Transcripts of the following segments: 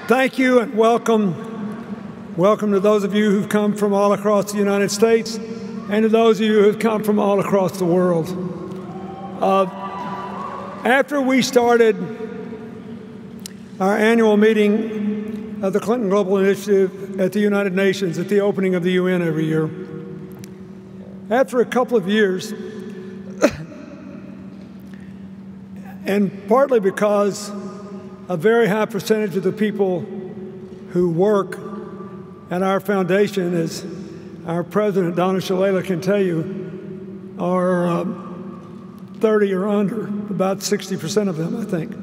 Thank you and welcome. Welcome to those of you who've come from all across the United States and to those of you who've come from all across the world. After we started our annual meeting of the Clinton Global Initiative at the United Nations at the opening of the UN every year, after a couple of years, and partly because a very high percentage of the people who work at our foundation, as our president, Donna Shalala, can tell you, are 30 or under, about 60% of them, I think.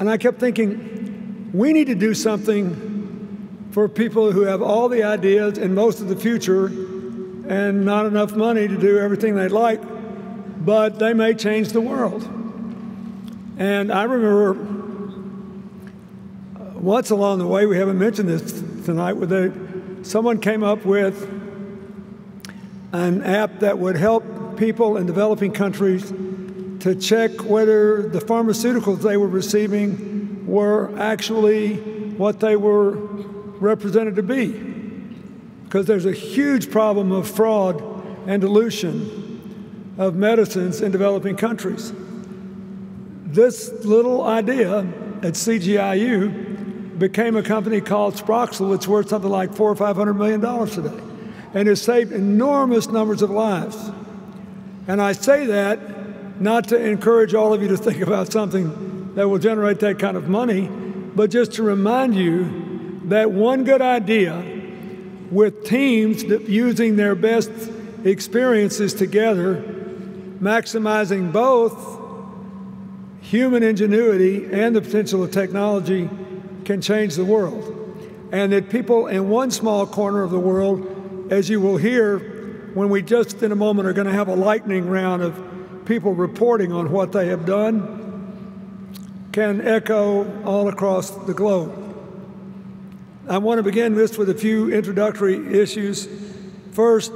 And I kept thinking, we need to do something for people who have all the ideas and most of the future and not enough money to do everything they'd like, but they may change the world. And I remember once along the way, we haven't mentioned this tonight, someone came up with an app that would help people in developing countries to check whether the pharmaceuticals they were receiving were actually what they were represented to be. Because there's a huge problem of fraud and dilution of medicines in developing countries. This little idea at CGIU became a company called Sproxel. It's worth something like $400 or $500 million today, and has saved enormous numbers of lives. And I say that not to encourage all of you to think about something that will generate that kind of money, but just to remind you that one good idea with teams using their best experiences together, maximizing both human ingenuity and the potential of technology, can change the world. And that people in one small corner of the world, as you will hear when we just in a moment are going to have a lightning round of people reporting on what they have done, can echo all across the globe. I want to begin this with a few introductory issues. First,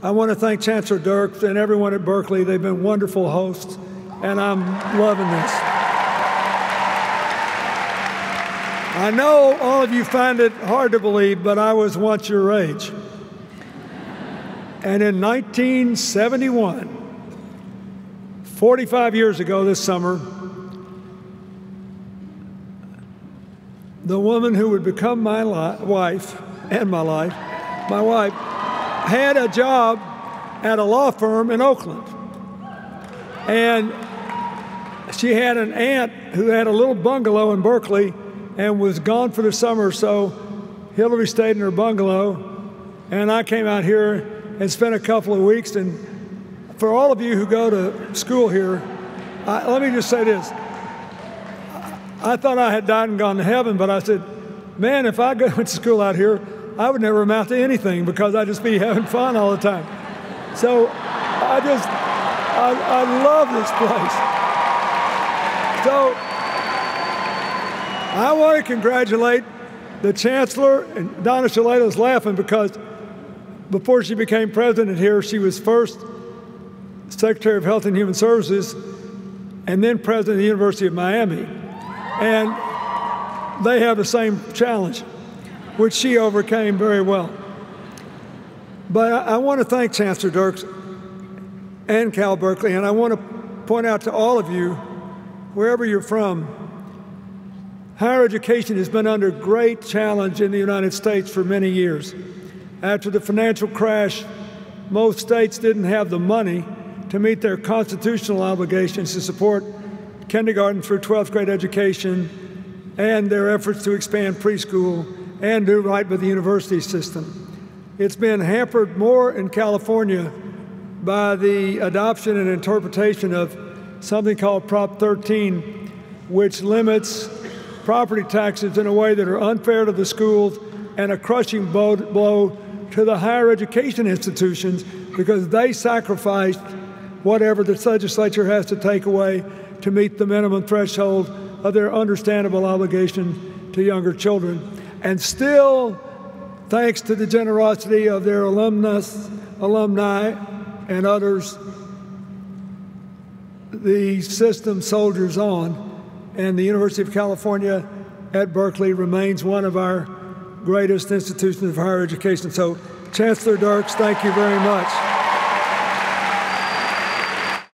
I want to thank Chancellor Dirks and everyone at Berkeley. They've been wonderful hosts, and I'm loving this. I know all of you find it hard to believe, but I was once your age. And in 1971, 45 years ago this summer, the woman who would become my wife, had a job at a law firm in Oakland. And she had an aunt who had a little bungalow in Berkeley and was gone for the summer, so Hillary stayed in her bungalow, and I came out here and spent a couple of weeks. And for all of you who go to school here, let me just say this. I thought I had died and gone to heaven, but I said, man, if I went to school out here, I would never amount to anything because I'd just be having fun all the time. So I love this place. So I want to congratulate the Chancellor, and Donna Shalala is laughing because before she became president here, she was first Secretary of Health and Human Services and then president of the University of Miami. And they have the same challenge, which she overcame very well. But I want to thank Chancellor Dirks and Cal Berkeley, and I want to point out to all of you, wherever you're from, higher education has been under great challenge in the United States for many years. After the financial crash, most states didn't have the money to meet their constitutional obligations to support kindergarten through 12th grade education and their efforts to expand preschool and do right by the university system. It's been hampered more in California by the adoption and interpretation of something called Prop 13, which limits property taxes in a way that are unfair to the schools and a crushing blow to the higher education institutions because they sacrificed whatever the legislature has to take away to meet the minimum threshold of their understandable obligation to younger children. And still, thanks to the generosity of their alumni, and others, the system soldiers on, and the University of California at Berkeley remains one of our greatest institutions of higher education. So, Chancellor Dirks, thank you very much.